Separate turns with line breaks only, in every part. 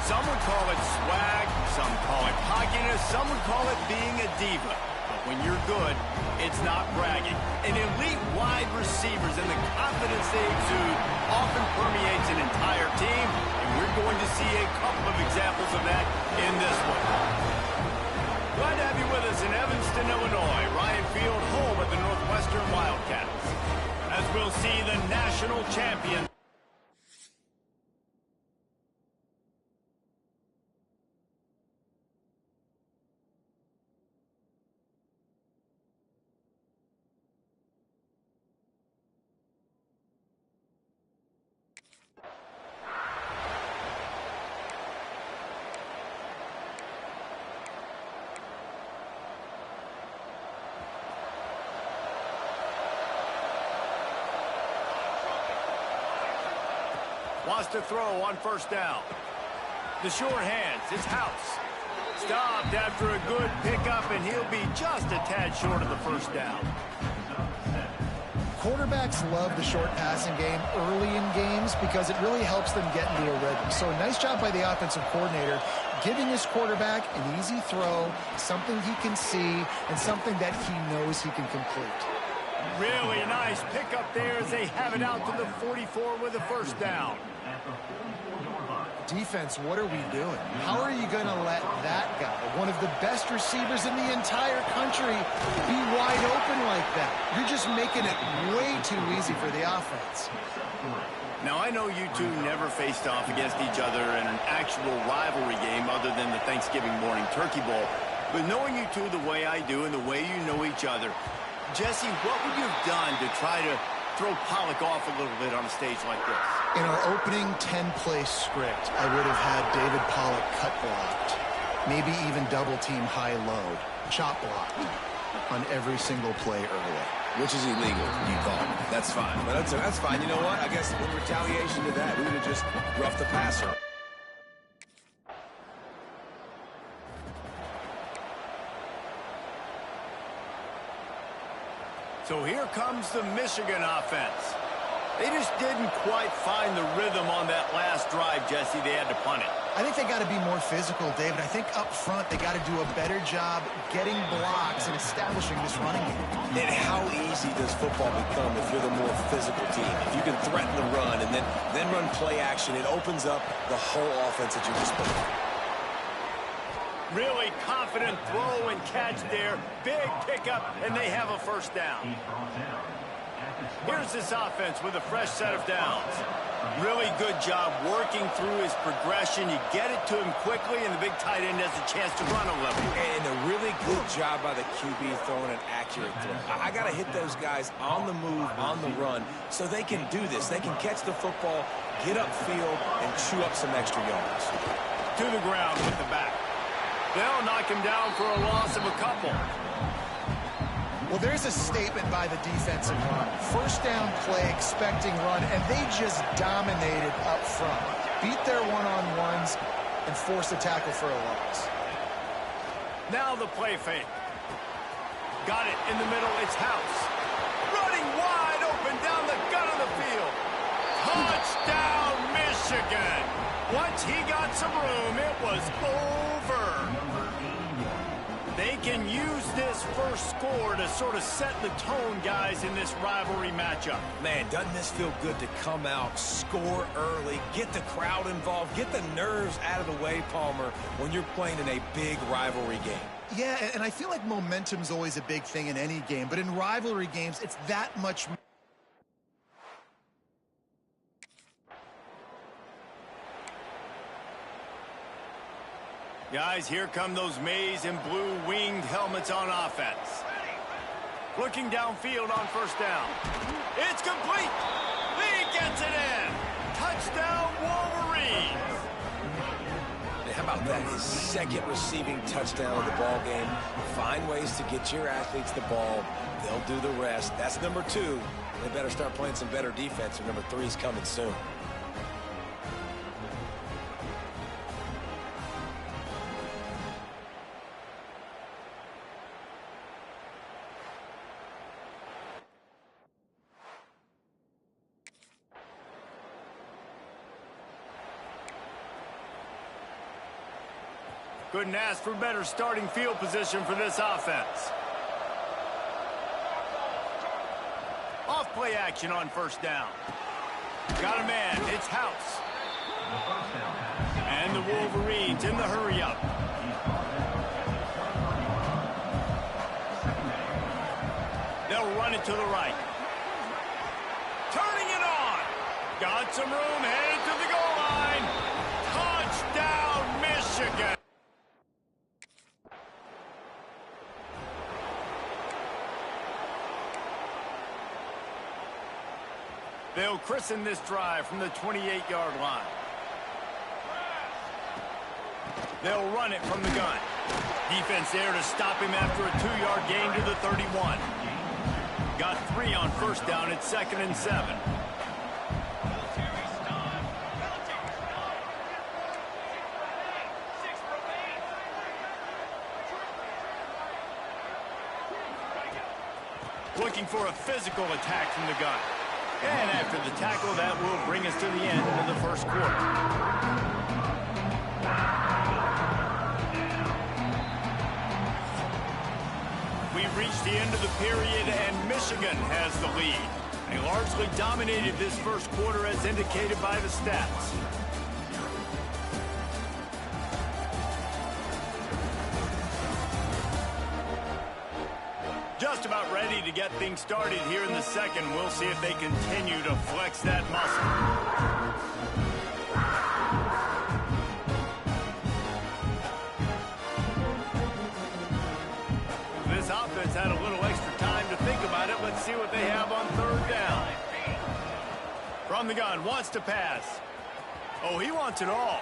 Some would call it swag, some call it cockiness, some would call it being a diva. But when you're good, it's not bragging. An elite wide receivers and the confidence they exude often permeates an entire team, and we're going to see a couple of examples of that in this one. Glad to have you with us in Evanston, Illinois. Ryan Field, home at the Northwestern Wildcats. As we'll see the national champion. Wants to throw on first down. The short hands, his house. Stopped after a good pickup, and he'll be just a tad short of the first down.
Quarterbacks love the short passing game early in games because it really helps them get into a rhythm. So a nice job by the offensive coordinator giving his quarterback an easy throw, something he can see, and something that he knows he can complete.
Really nice pickup there as they have it out to the 44 with a first down.
Defense, what are we doing? How are you going to let that guy, one of the best receivers in the entire country, be wide open like that? You're just making it way too easy for the offense.
Now, I know you two never faced off against each other in an actual rivalry game other than the Thanksgiving morning Turkey Bowl. But knowing you two the way I do and the way you know each other, Jesse, what would you have done to try to throw Pollock off a little bit on a stage like this?
In our opening 10-play script, I would have had David Pollock cut blocked, maybe even double-team high-load, chop blocked. on every single play early.
Which is illegal, you call it. That's fine. But that's fine. You know what? I guess in retaliation to that, we would have just roughed the passer.
So here comes the Michigan offense. They just didn't quite find the rhythm on that last drive, Jesse. They had to punt it.
I think they got to be more physical, David. I think up front they got to do a better job getting blocks and establishing this running game.
And how easy does football become if you're the more physical team? If you can threaten the run and then run play action, it opens up the whole offense at your disposal.
Really confident throw and catch there. Big pickup, and they have a first down. Here's this offense with a fresh set of downs. Really good job working through his progression. You get it to him quickly, and the big tight end has a chance to run a level.
And a really good job by the QB throwing an accurate throw. I got to hit those guys on the move, on the run, so they can do this. They can catch the football, get upfield, and chew up some extra yards.
To the ground with the back. They'll knock him down for a loss of a couple.
Well, there's a statement by the defensive line. First down play, expecting run, and they just dominated up front. Beat their one-on-ones and forced a tackle for a loss.
Now the play fake. Got it in the middle. It's House. Running wide open down the gut of the field. Touchdown, Michigan. Once he got some room, it was over. They can use this first score to sort of set the tone, guys, in this rivalry matchup.
Man, doesn't this feel good to come out, score early, get the crowd involved, get the nerves out of the way, Palmer, when you're playing in a big rivalry game?
Yeah, and I feel like momentum's always a big thing in any game, but in rivalry games, it's that much more.
Guys, here come those maize and blue winged helmets on offense. Looking downfield on first down. It's complete. Lee gets it in. Touchdown, Wolverines.
And how about that? His second receiving touchdown of the ball game. Find ways to get your athletes the ball. They'll do the rest. That's number 2. They better start playing some better defense, and number 3 is coming soon.
Couldn't ask for better starting field position for this offense. Off play action on first down. Got a man. It's House. And the Wolverines in the hurry up. They'll run it to the right. Turning it on. Got some room, headed to the goal line. Touchdown, Michigan. They'll christen this drive from the 28-yard line. They'll run it from the gun. Defense there to stop him after a 2-yard gain to the 31. Got 3 on first down at 2nd and 7. Looking for a physical attack from the gun. And after the tackle, that will bring us to the end of the first quarter. We've reached the end of the period, and Michigan has the lead. They largely dominated this first quarter as indicated by the stats. Just about ready to get things started here in the second. We'll see if they continue to flex that muscle. This offense had a little extra time to think about it. Let's see what they have on third down. From the gun, wants to pass. Oh, he wants it all.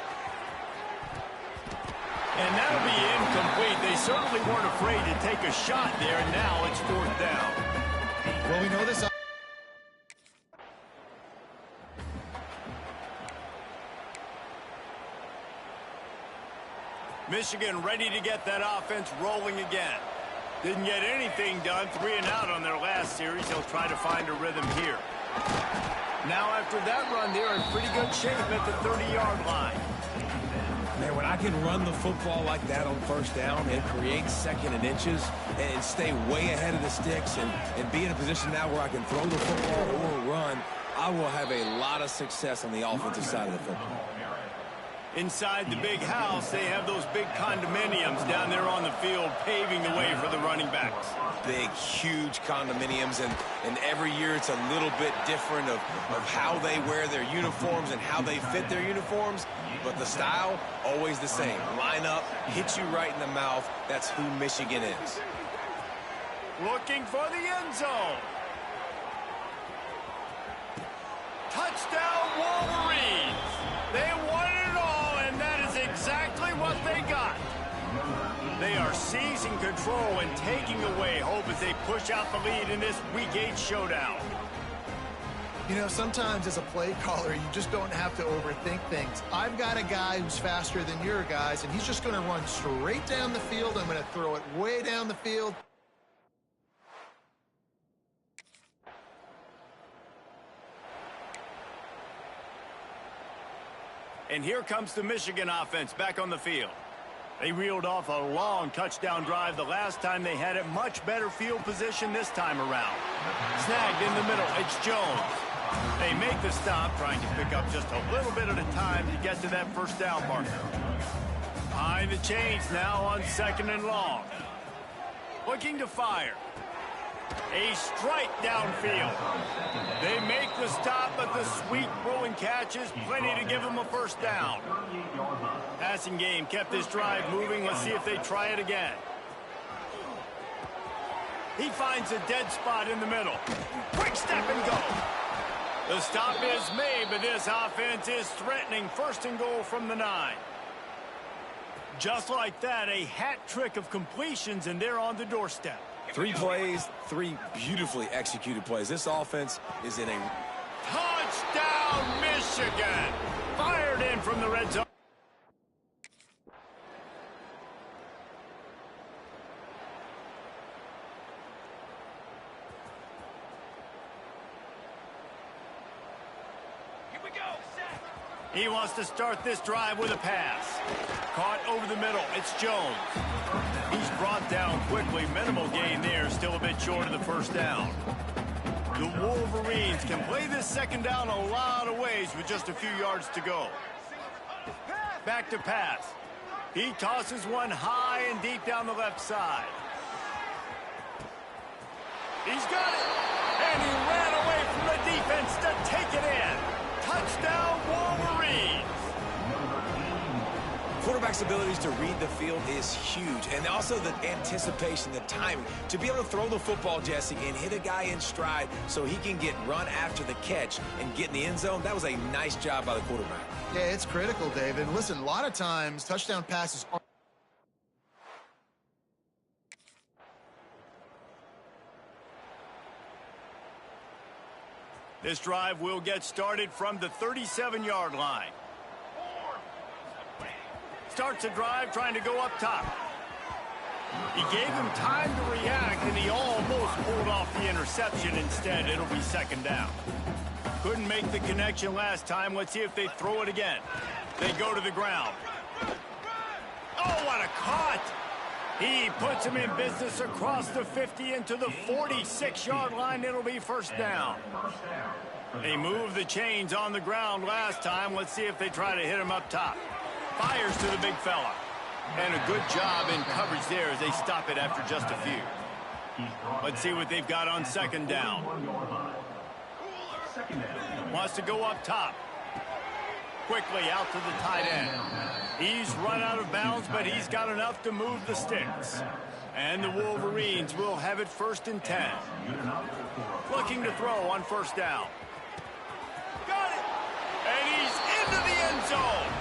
And that'll be incomplete. They certainly weren't afraid to take a shot there, and now it's 4th down.
Well, we know this.
Michigan ready to get that offense rolling again. Didn't get anything done, 3 and out on their last series. They'll try to find a rhythm here. Now after that run, they're in pretty good shape at the 30-yard line.
Man, when I can run the football like that on 1st down and create 2nd and inches and stay way ahead of the sticks and be in a position now where I can throw the football or run, I will have a lot of success on the offensive side of the football.
Inside the big house, they have those big condominiums down there on the field paving the way for the running backs.
Big, huge condominiums, and every year it's a little bit different of how they wear their uniforms and how they fit their uniforms, but the style, always the same. Line up, hit you right in the mouth. That's who Michigan is.
Looking for the end zone. Touchdown, Wolverines! They won it all, and that is exactly what they got. They are seizing control and taking away hope as they push out the lead in this Week 8 showdown.
You know, sometimes as a play caller, you just don't have to overthink things. I've got a guy who's faster than your guys, and he's just going to run straight down the field. I'm going to throw it way down the field.
And here comes the Michigan offense back on the field. They reeled off a long touchdown drive the last time they had it. Much better field position this time around. Snagged in the middle, it's Jones. They make the stop, trying to pick up just a little bit at a time to get to that 1st down marker. Behind the chains now on 2nd and long. Looking to fire. A strike downfield. They make the stop, but the sweet throwing catch is plenty to give them a 1st down. Passing game kept this drive moving. Let's see if they try it again. He finds a dead spot in the middle. Quick step and go. The stop is made, but this offense is threatening. 1st and goal from the 9. Just like that, a hat trick of completions, and they're on the doorstep.
3 plays, 3 beautifully executed plays. This offense is in a...
Touchdown, Michigan! Fired in from the red zone. Here we go. Set. He wants to start this drive with a pass. Caught over the middle. It's Jones. He's brought down quickly. Minimal gain there. Still a bit short of the 1st down. The Wolverines can play this 2nd down a lot of ways with just a few yards to go. Back to pass. He tosses one high and deep down the left side. He's got it. And he ran away from the defense to take it in. Touchdown, Wolverines.
Quarterback's abilities to read the field is huge, and also the anticipation, the timing. To be able to throw the football, Jesse, and hit a guy in stride so he can get run after the catch and get in the end zone, that was a nice job by the quarterback.
Yeah, it's critical, David. Listen, a lot of times touchdown passes are...
This drive will get started from the 37-yard line. Starts a drive trying to go up top. He gave him time to react, and he almost pulled off the interception. Instead, it'll be 2nd down. Couldn't make the connection last time. Let's see if they throw it again. They go to the ground. Oh, what a cut! He puts him in business across the 50 into the 46-yard line. It'll be 1st down. They moved the chains on the ground last time. Let's see if they try to hit him up top. Fires to the big fella. And a good job in coverage there as they stop it after just a few. Let's see what they've got on 2nd down. Wants to go up top. Quickly out to the tight end. He's run out of bounds, but he's got enough to move the sticks. And the Wolverines will have it 1st and 10. Looking to throw on 1st down. Got it! And he's into the end zone.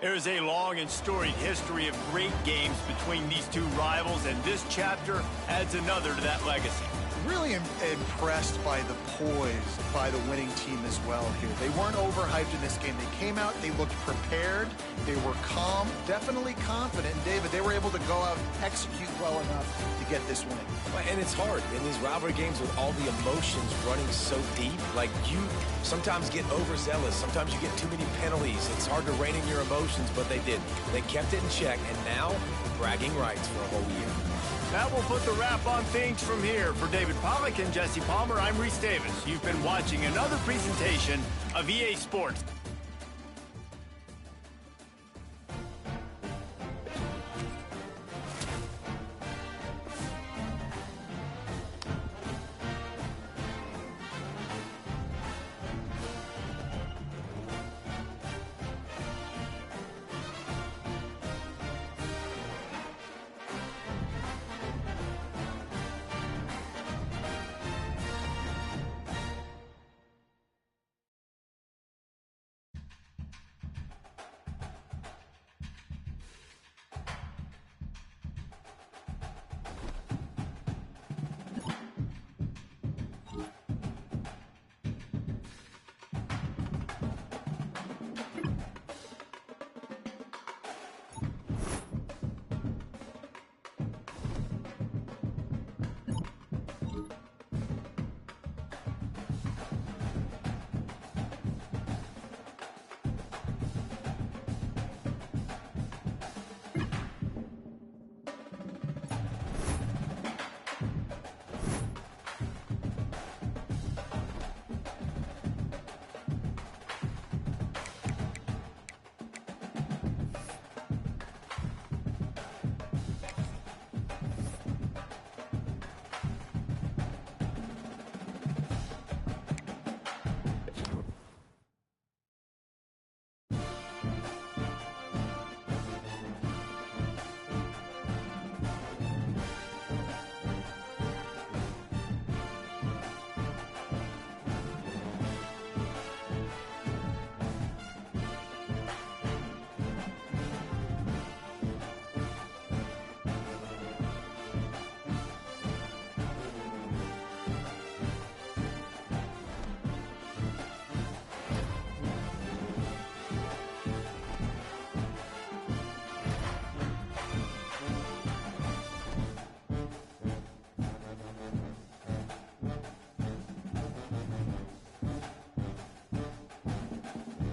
There's a long and storied history of great games between these two rivals, and this chapter adds another to that legacy.
Really impressed by the poise by the winning team as well here. They weren't overhyped in this game. They came out, they looked prepared, they were calm, definitely confident. And David, they were able to go out and execute well enough to get this win.
And it's hard in these rivalry games with all the emotions running so deep. Like, you sometimes get overzealous. Sometimes you get too many penalties. It's hard to rein in your emotions, but they didn't. They kept it in check, and now bragging rights for a whole year.
That will put the wrap on things from here. For David Pollack and Jesse Palmer, I'm Reese Davis. You've been watching another presentation of EA Sports.